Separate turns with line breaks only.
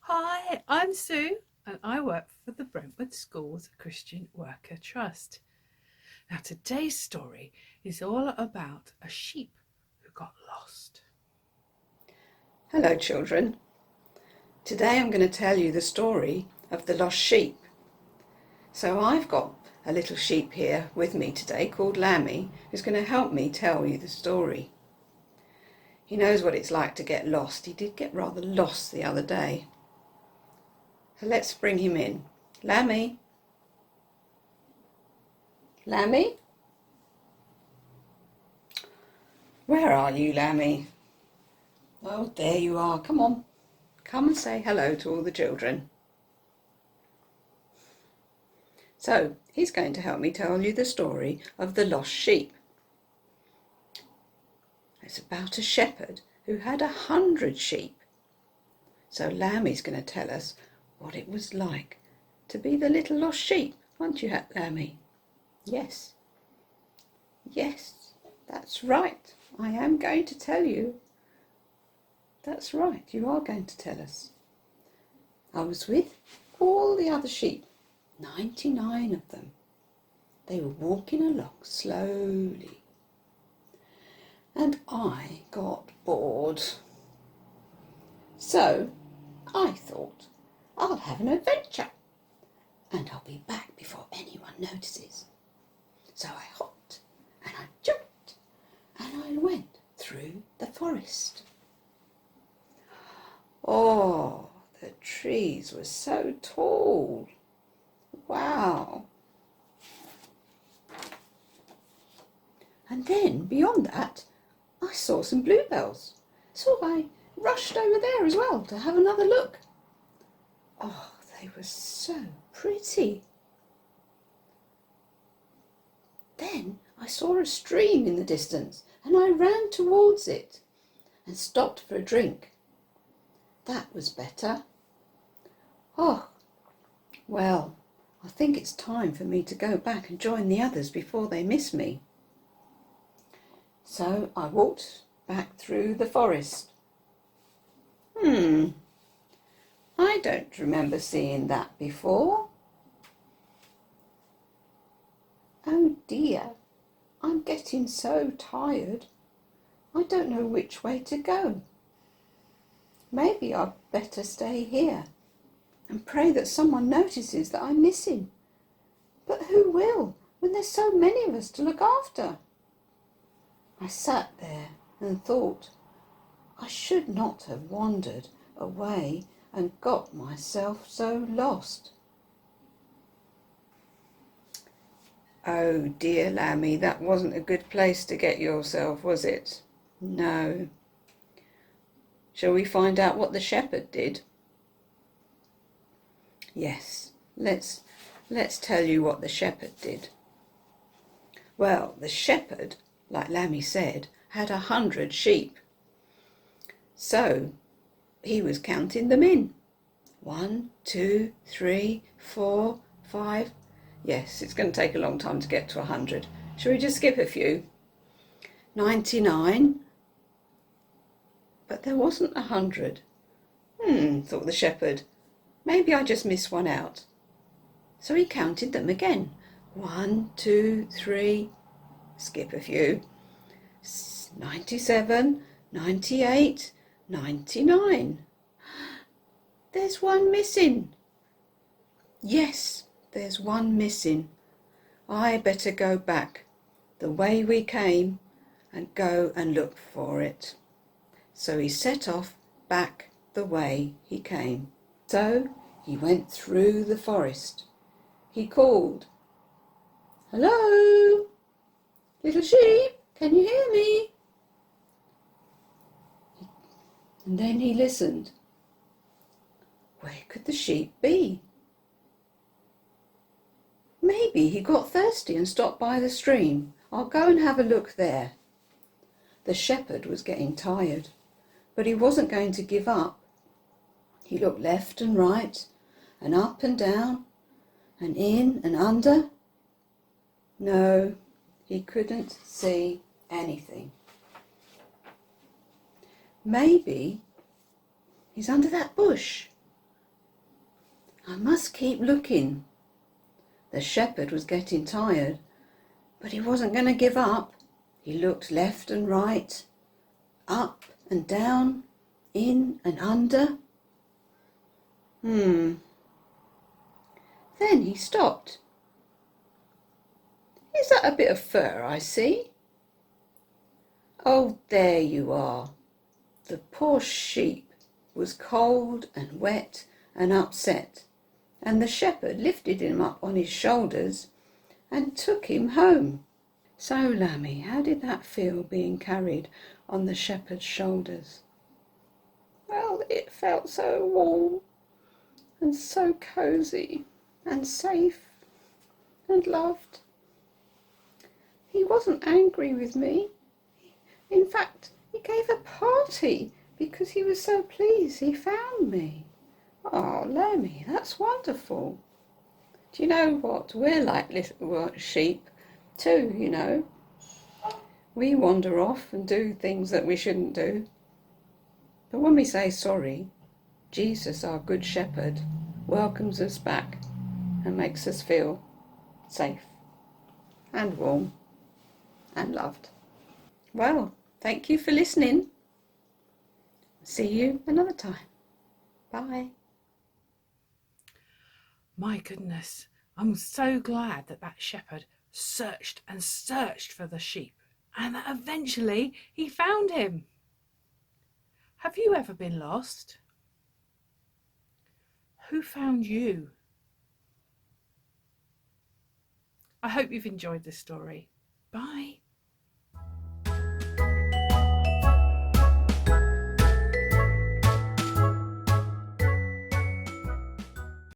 Hi, I'm Sue and I work for the Brentwood Schools Christian Worker Trust. Now, today's story is all about a sheep who got lost.
Hello children. Today I'm going to tell you the story of the lost sheep. So I've got a little sheep here with me today called Lammy, who's going to help me tell you the story. He knows what it's like to get lost. He did get rather lost the other day. So let's bring him in. Lammy? Lammy? Where are you, Lammy? Oh, there you are. Come on. Come and say hello to all the children. So he's going to help me tell you the story of the lost sheep. It's about a shepherd who had 100 sheep. So Lammy's going to tell us what it was like to be the little lost sheep. Aren't you, Lammy? Yes. Yes, that's right. I am going to tell you. That's right, you are going to tell us. I was with all the other sheep, 99 of them. They were walking along slowly. And I got bored. So I thought, I'll have an adventure and I'll be back before anyone notices. So I hopped and I jumped and I went through the forest. Oh, the trees were so tall. Wow. And then beyond that, I saw some bluebells. So I rushed over there as well to have another look. Oh, they were so pretty. Then I saw a stream in the distance and I ran towards it and stopped for a drink. That was better. Oh, well, I think it's time for me to go back and join the others before they miss me. So I walked back through the forest. I don't remember seeing that before. Oh dear, I'm getting so tired. I don't know which way to go. Maybe I'd better stay here and pray that someone notices that I'm missing. But who will when there's so many of us to look after? I sat there and thought, I should not have wandered away and got myself so lost. Oh dear, Lammy, that wasn't a good place to get yourself, was it? No. Shall we find out what the shepherd did? Yes, let's tell you what the shepherd did. Well, the shepherd, like Lammy said, had 100 sheep. So he was counting them in. 1, 2, 3, 4, 5. Yes, it's going to take a long time to get to 100. Shall we just skip a few? 99. But there wasn't 100. Thought the shepherd. Maybe I just missed one out. So he counted them again. 1, 2, 3. Skip a few. 97, 98, 99. There's one missing. Yes, there's one missing. I better go back the way we came and go and look for it. So he set off back the way he came. So he went through the forest. He called, "Hello, little sheep, can you hear me?" And then he listened. Where could the sheep be? Maybe he got thirsty and stopped by the stream. I'll go and have a look there. The shepherd was getting tired, but he wasn't going to give up. He looked left and right, and up and down, and in and under. No, he couldn't see anything. Maybe he's under that bush. I must keep looking. The shepherd was getting tired, but he wasn't going to give up. He looked left and right, up and down, in and under. Then he stopped. Is that a bit of fur I see? Oh, there you are. The poor sheep was cold and wet and upset, and the shepherd lifted him up on his shoulders and took him home. So, Lammy, how did that feel, being carried on the shepherd's shoulders? Well, it felt so warm and so cosy and safe and loved. He wasn't angry with me. In fact, he gave a party because he was so pleased he found me. Oh, Lammy, that's wonderful. Do you know what? We're like little sheep too, you know. We wander off and do things that we shouldn't do. But when we say sorry, Jesus, our good shepherd, welcomes us back and makes us feel safe and warm and loved. Well, thank you for listening. See you another time. Bye.
My goodness, I'm so glad that that shepherd searched and searched for the sheep and that eventually he found him. Have you ever been lost? Who found you? I hope you've enjoyed this story. Bye.